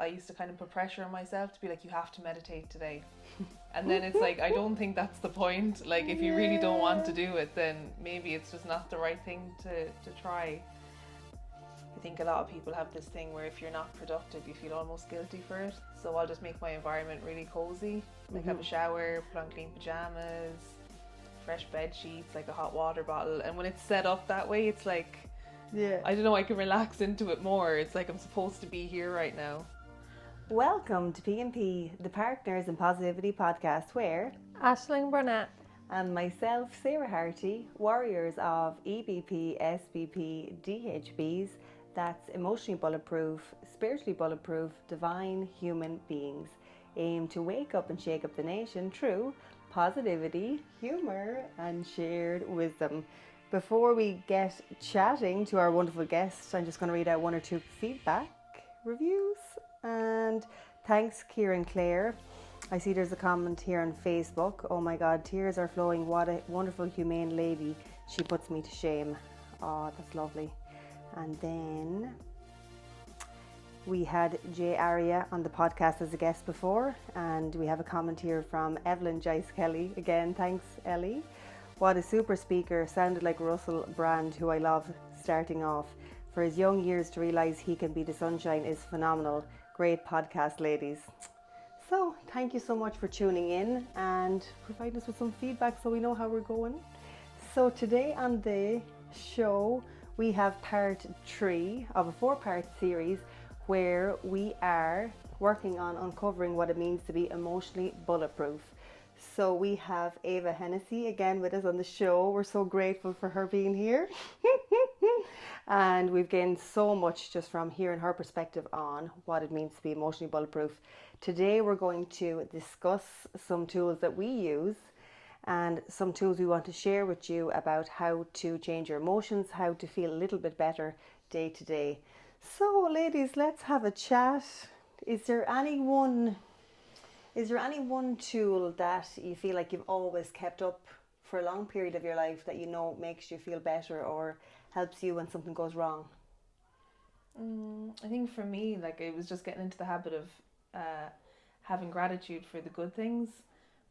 I used to kind of put pressure on myself to be like, you have to meditate today. And then it's like, I don't think that's the point. Like, if you really don't want to do it, then maybe it's just not the right thing to try. I think a lot of people have this thing where if you're not productive, you feel almost guilty for it. So I'll just make my environment really cozy, like have a shower, put on clean pajamas, fresh bed sheets, like a hot water bottle. And when it's set up that way, it's like, I don't know, I can relax into it more. It's like I'm supposed to be here right now. Welcome to P&P, the Partners in Positivity podcast, where Aisling Burnett and myself, Sarah Harty, warriors of EBP, SBP, DHBs, that's emotionally bulletproof, spiritually bulletproof, divine human beings, aim to wake up and shake up the nation through positivity, humour and shared wisdom. Before we get chatting to our wonderful guests, I'm just going to read out one or two feedback reviews. And thanks, Kieran Clare. I see there's a comment here on Facebook. Oh my God, tears are flowing. What a wonderful, humane lady. She puts me to shame. Oh, that's lovely. And then we had Jay Aria on the podcast as a guest before. And we have a comment here from Evelyn Jice Kelly. Again, thanks, Ellie. What a super speaker. Sounded like Russell Brand, who I love starting off. For his young years to realise he can be the sunshine is phenomenal. Great podcast, ladies. So thank you so much for tuning in and providing us with some feedback so we know how we're going. So today on the show, we have part 3 of a 4-part series where we are working on uncovering what it means to be emotionally bulletproof. So we have Ava Hennessy again with us on the show. We're so grateful for her being here. And we've gained so much just from hearing her perspective on what it means to be emotionally bulletproof. Today we're going to discuss some tools that we use and some tools we want to share with you about how to change your emotions, how to feel a little bit better day to day. So ladies, let's have a chat. Is there any one tool that you feel like you've always kept up for a long period of your life that you know makes you feel better or helps you when something goes wrong? I think for me, like, it was just getting into the habit of having gratitude for the good things,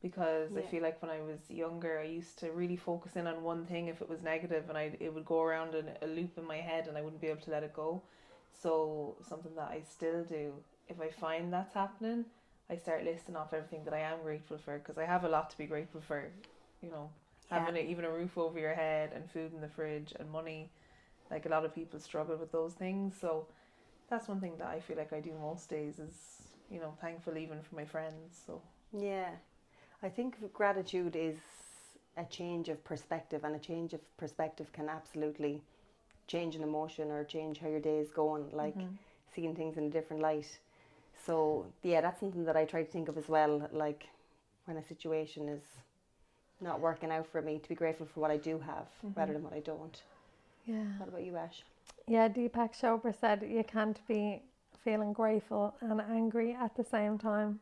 because I feel like when I was younger, I used to really focus in on one thing if it was negative, and it would go around in a loop in my head and I wouldn't be able to let it go. So something that I still do, if I find that's happening, I start listing off everything that I am grateful for, because I have a lot to be grateful for, you know, having even a roof over your head and food in the fridge and money. Like, a lot of people struggle with those things. So that's one thing that I feel like I do most days is, you know, thankful even for my friends. So yeah, I think gratitude is a change of perspective, and a change of perspective can absolutely change an emotion or change how your day is going, like seeing things in a different light. So yeah, that's something that I try to think of as well, like when a situation is not working out for me, to be grateful for what I do have rather than what I don't. Yeah. What about you, Ash? Yeah, Deepak Chopra said you can't be feeling grateful and angry at the same time.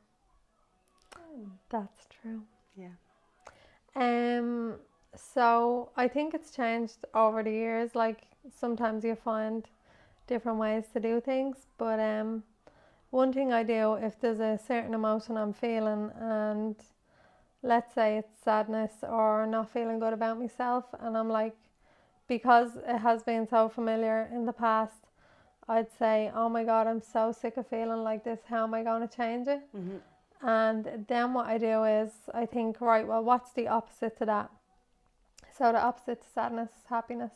That's true. Yeah. So I think it's changed over the years. Like, sometimes you find different ways to do things, but one thing I do, if there's a certain emotion I'm feeling, and let's say it's sadness or not feeling good about myself, and I'm like, because it has been so familiar in the past, I'd say, oh my God, I'm so sick of feeling like this. How am I going to change it? And then what I do is I think, right, well, what's the opposite to that? So the opposite to sadness is happiness.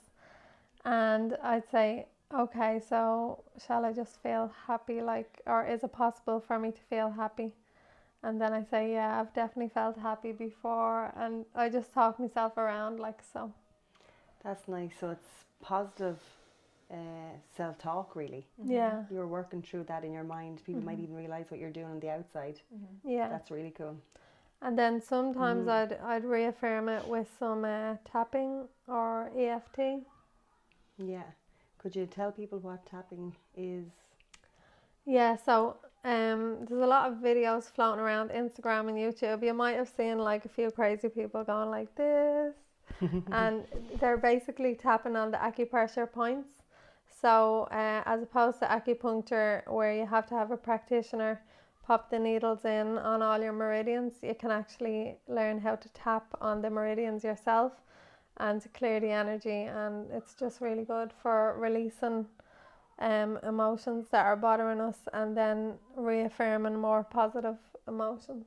And I'd say, okay, so shall I just feel happy? Like, or is it possible for me to feel happy? And then I say, yeah, I've definitely felt happy before. And I just talk myself around, like, so. That's nice. So it's positive self-talk, really. Yeah. You're working through that in your mind. People might even realise what you're doing on the outside. Yeah. That's really cool. And then sometimes I'd reaffirm it with some tapping or EFT. Yeah. Could you tell people what tapping is? Yeah, so there's a lot of videos floating around Instagram and YouTube. You might have seen like a few crazy people going like this. And they're basically tapping on the acupressure points. So as opposed to acupuncture, where you have to have a practitioner pop the needles in on all your meridians, you can actually learn how to tap on the meridians yourself and to clear the energy, and it's just really good for releasing emotions that are bothering us and then reaffirming more positive emotions.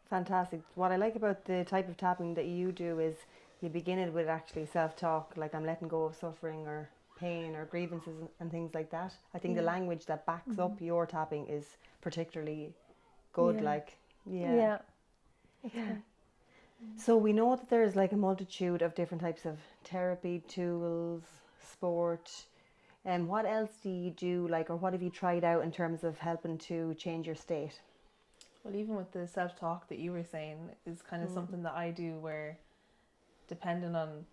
Fantastic. What I like about the type of tapping that you do is you begin it with actually self-talk, like I'm letting go of suffering or pain or grievances and things like that. I think the language that backs up your tapping is particularly good. Yeah. Like, Yeah. yeah. So we know that there's like a multitude of different types of therapy, tools, sport. And what else do you do, like, or what have you tried out in terms of helping to change your state? Well, even with the self-talk that you were saying is kind of something that I do where, depending on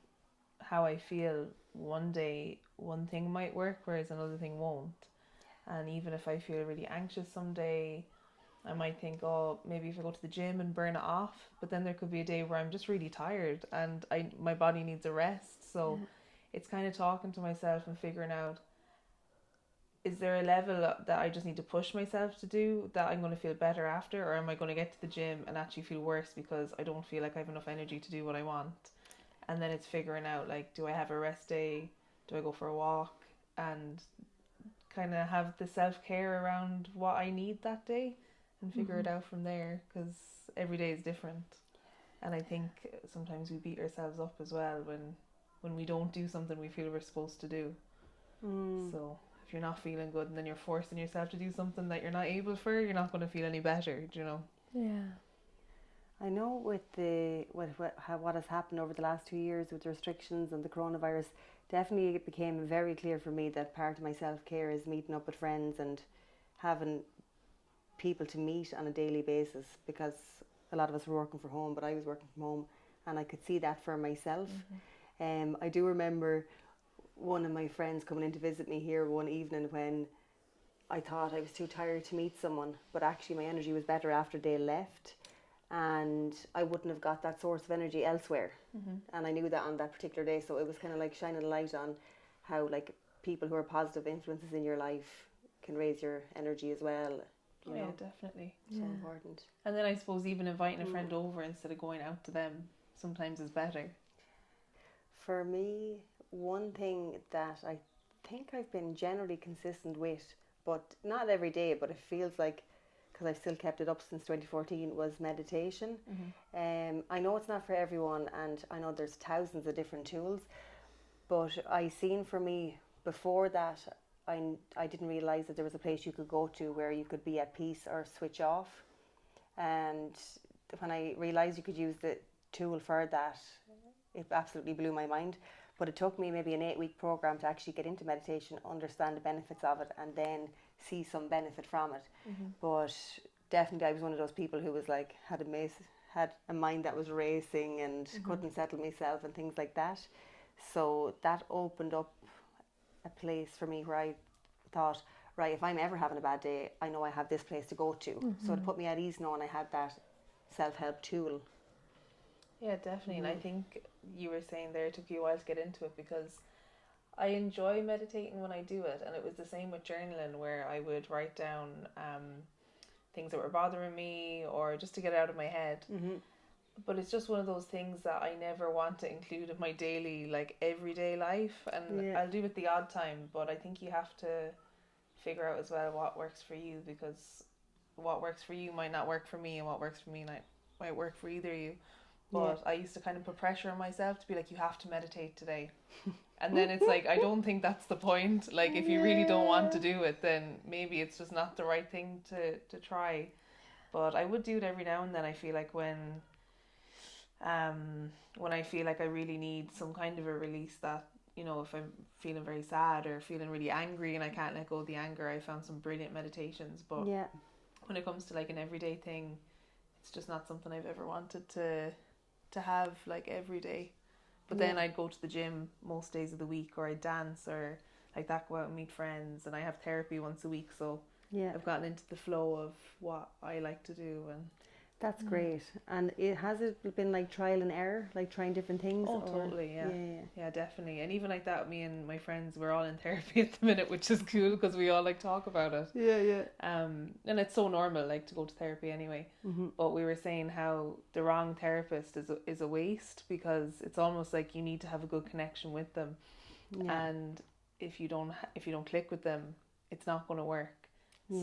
how I feel, one day one thing might work, whereas another thing won't. And even if I feel really anxious someday, I might think, oh, maybe if I go to the gym and burn it off. But then there could be a day where I'm just really tired and my body needs a rest. So it's kind of talking to myself and figuring out, is there a level that I just need to push myself to do that I'm going to feel better after, or am I going to get to the gym and actually feel worse because I don't feel like I have enough energy to do what I want? And then it's figuring out, like, do I have a rest day? Do I go for a walk? And kind of have the self-care around what I need that day and figure it out from there, because every day is different. And I think sometimes we beat ourselves up as well when we don't do something we feel we're supposed to do. So if you're not feeling good and then you're forcing yourself to do something that you're not able for, you're not going to feel any better, do you know? Yeah. I know with what has happened over the last 2 years with the restrictions and the coronavirus, definitely it became very clear for me that part of my self-care is meeting up with friends and having people to meet on a daily basis, because a lot of us were working from home, but I was working from home and I could see that for myself. I do remember one of my friends coming in to visit me here one evening when I thought I was too tired to meet someone, but actually my energy was better after they left, and I wouldn't have got that source of energy elsewhere. And I knew that on that particular day, so it was kind of like shining a light on how, like, people who are positive influences in your life can raise your energy as well. You know? Yeah, definitely. So important. And then I suppose even inviting a friend over instead of going out to them sometimes is better. For me, one thing that I think I've been generally consistent with, but not every day, but it feels like, because I've still kept it up since 2014, was meditation. I know it's not for everyone, and I know there's thousands of different tools, but I seen for me before that, I didn't realise that there was a place you could go to where you could be at peace or switch off. And when I realised you could use the tool for that, it absolutely blew my mind. But it took me maybe an 8-week program to actually get into meditation, understand the benefits of it, and then see some benefit from it. But definitely I was one of those people who was like, had a mind that was racing and couldn't settle myself and things like that. So that opened up a place for me where I thought, right, if I'm ever having a bad day, I know I have this place to go to. So it put me at ease knowing I had that self-help tool. Yeah, definitely. And I think you were saying there it took you a while to get into it, because I enjoy meditating when I do it. And it was the same with journaling, where I would write down things that were bothering me or just to get it out of my head. But it's just one of those things that I never want to include in my daily, like, everyday life. And I'll do it the odd time, but I think you have to figure out as well what works for you, because what works for you might not work for me, and what works for me might work for either of you. But I used to kind of put pressure on myself to be like, you have to meditate today. And then it's like, I don't think that's the point. Like, if you really don't want to do it, then maybe it's just not the right thing to try. But I would do it every now and then. I feel like when I feel like I really need some kind of a release, that, you know, if I'm feeling very sad or feeling really angry and I can't let go of the anger, I found some brilliant meditations. But when it comes to like an everyday thing, it's just not something I've ever wanted to have like every day. But then I'd go to the gym most days of the week, or I'd dance, or like that, go out and meet friends, and I have therapy once a week, so I've gotten into the flow of what I like to do. And That's great. And has it been like trial and error, like trying different things? Oh, totally, yeah. Yeah, definitely. And even like that, me and my friends, we're all in therapy at the minute, which is cool because we all like talk about it. Yeah. And it's so normal, like, to go to therapy anyway. But we were saying how the wrong therapist is a waste, because it's almost like you need to have a good connection with them. Yeah. And if you don't click with them, it's not going to work.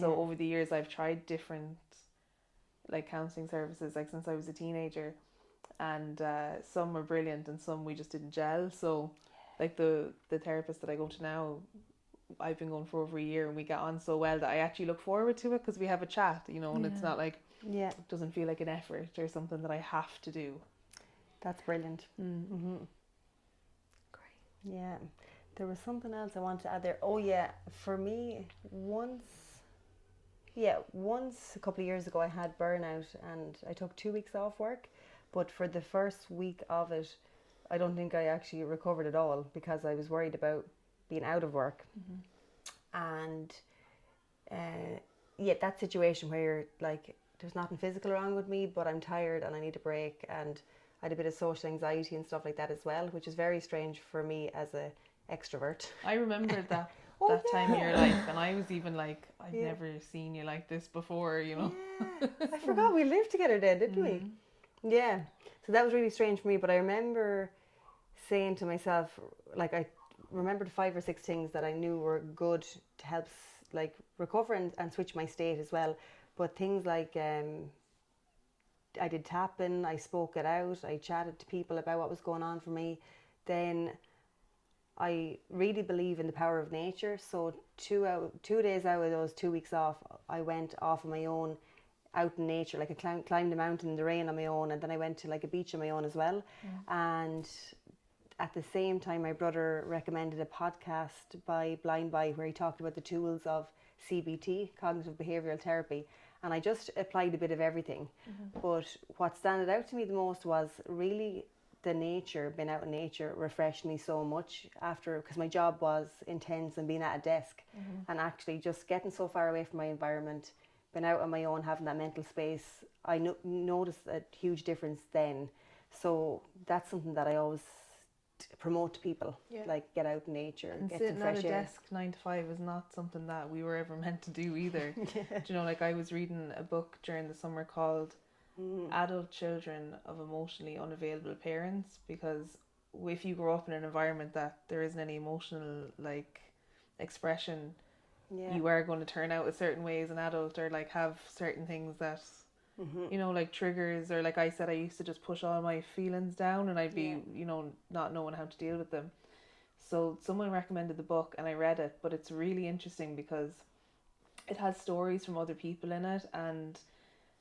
So over the years, I've tried different like counseling services, like since I was a teenager, and some were brilliant and some we just didn't gel. So like the therapist that I go to now, I've been going for over a year, and we get on so well that I actually look forward to it, because we have a chat, you know, and it's not like, it doesn't feel like an effort or something that I have to do. That's brilliant. Great. Yeah. There was something else I wanted to add there. Oh yeah, for me, once a couple of years ago I had burnout, and I took 2 weeks off work, but for the first week of it, I don't think I actually recovered at all, because I was worried about being out of work. And that situation where you're like, there's nothing physical wrong with me, but I'm tired and I need a break, and I had a bit of social anxiety and stuff like that as well, which is very strange for me as a extrovert. I remembered that time in your life, and I was even like, I've never seen you like this before, you know. I forgot we lived together then, didn't we? Yeah. So that was really strange for me, but I remember saying to myself, like, I remembered 5 or 6 things that I knew were good to help like recover and switch my state as well. But things like I did tapping, I spoke it out, I chatted to people about what was going on for me. Then I really believe in the power of nature. So 2 days out of those 2 weeks off, I went off on my own out in nature. Like I climbed a mountain in the rain on my own, and then I went to like a beach on my own as well. And at the same time, my brother recommended a podcast by Blind By, where he talked about the tools of CBT, cognitive behavioural therapy. And I just applied a bit of everything. But what standed out to me the most was really the nature. Being out in nature refreshed me so much after, because my job was intense and being at a desk, and actually just getting so far away from my environment, being out on my own, having that mental space, I noticed a huge difference then. So that's something that I always promote to people, like get out in nature, and get sitting some fresh at a air. desk 9 to 5 is not something that we were ever meant to do either. Do you know, like I was reading a book during the summer called Adult Children of Emotionally Unavailable Parents, because if you grow up in an environment that there isn't any emotional like expression, you are going to turn out a certain way as an adult, or like have certain things that you know, like triggers, or like I said, I used to just push all my feelings down, and I'd be you know, not knowing how to deal with them. So someone recommended the book and I read it, but it's really interesting because it has stories from other people in it, and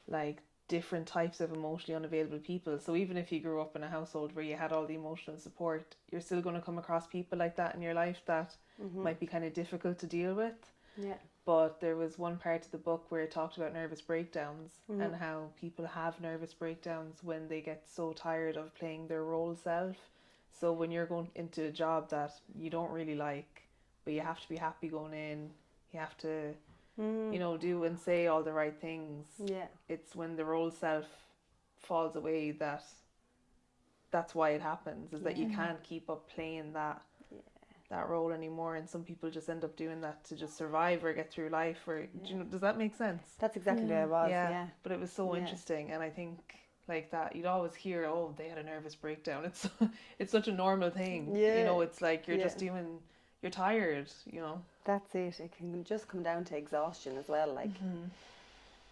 like different types of emotionally unavailable people. So even if you grew up in a household where you had all the emotional support, you're still going to come across people like that in your life that might be kind of difficult to deal with. But there was one part of the book where it talked about nervous breakdowns, and how people have nervous breakdowns when they get so tired of playing their role self. So when you're going into a job that you don't really like, but you have to be happy going in, you have to you know, do and say all the right things. It's when the role self falls away that's why it happens, is that you can't keep up playing that role anymore, and some people just end up doing that to just survive or get through life, or do you know, does that make sense? That's exactly what it was. But it was so interesting, and I think like that you'd always hear, oh, they had a nervous breakdown. It's such a normal thing. You know, it's like you're just doing, you're tired, you know. That's it. It can just come down to exhaustion as well. Like,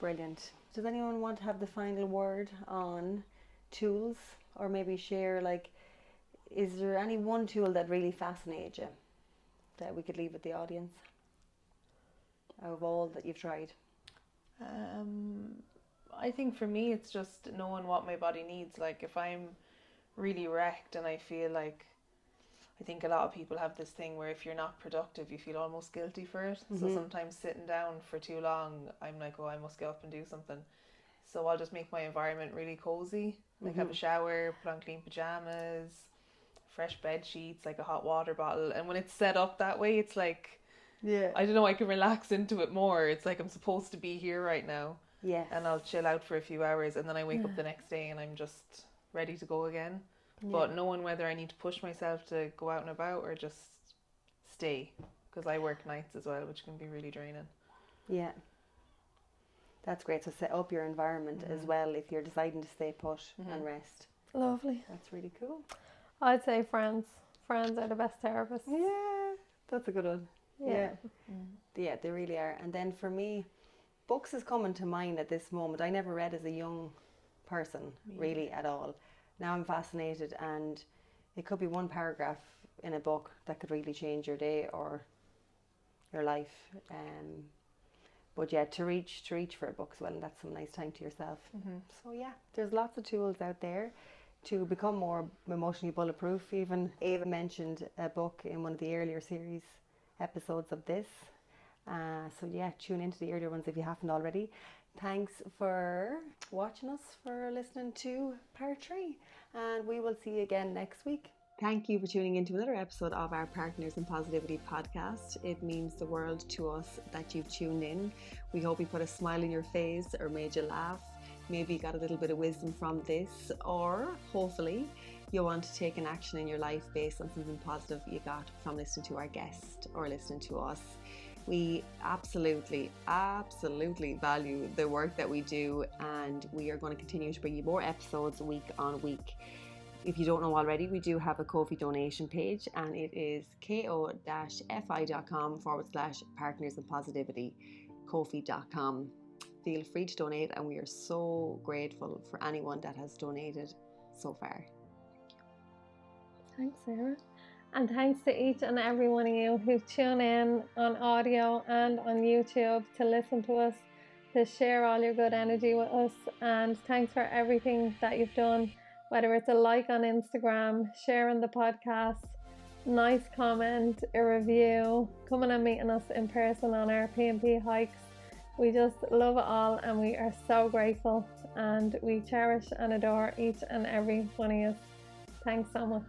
brilliant. Does anyone want to have the final word on tools, or maybe share, like, is there any one tool that really fascinates you that we could leave with the audience out of all that you've tried? I think for me it's just knowing what my body needs. Like if I'm really wrecked and I feel like, I think a lot of people have this thing where if you're not productive, you feel almost guilty for it. So sometimes sitting down for too long, I'm like, oh, I must get up and do something. So I'll just make my environment really cozy. Like have a shower, put on clean pajamas, fresh bed sheets, like a hot water bottle. And when it's set up that way, it's like, I don't know, I can relax into it more. It's like I'm supposed to be here right now. Yes. and I'll chill out for a few hours, and then I wake up the next day and I'm just ready to go again. But knowing whether I need to push myself to go out and about or just stay, because I work nights as well, which can be really draining. Yeah. That's great. So set up your environment as well if you're deciding to stay put and rest. Lovely. That's really cool. I'd say friends. Friends are the best therapists. Yeah, that's a good one. Yeah. Yeah, they really are. And then for me, books is coming to mind at this moment. I never read as a young person, really, at all. Now I'm fascinated, and it could be one paragraph in a book that could really change your day or your life. But yeah, to reach for a book as well, and that's some nice time to yourself. So yeah, there's lots of tools out there to become more emotionally bulletproof. Even Ava mentioned a book in one of the earlier series episodes of this. So yeah, tune into the earlier ones if you haven't already. Thanks for watching us, for listening to part 3, and we will see you again next week. Thank you for tuning into another episode of our Partners in Positivity podcast. It means the world to us that you've tuned in. We hope we put a smile on your face or made you laugh. Maybe you got a little bit of wisdom from this, or hopefully you want to take an action in your life based on something positive you got from listening to our guest or listening to us. We absolutely value the work that we do, and we are going to continue to bring you more episodes week on week. If you don't know already, we do have a Ko-fi donation page, and it is ko-fi.com/partners in positivity, ko-fi.com. Feel free to donate, and we are so grateful for anyone that has donated so far. Thanks, Sarah. And thanks to each and every one of you who tune in on audio and on YouTube to listen to us, to share all your good energy with us. And thanks for everything that you've done, whether it's a like on Instagram, sharing the podcast, nice comment, a review, coming and meeting us in person on our P&P hikes. We just love it all, and we are so grateful, and we cherish and adore each and every one of you. Thanks so much.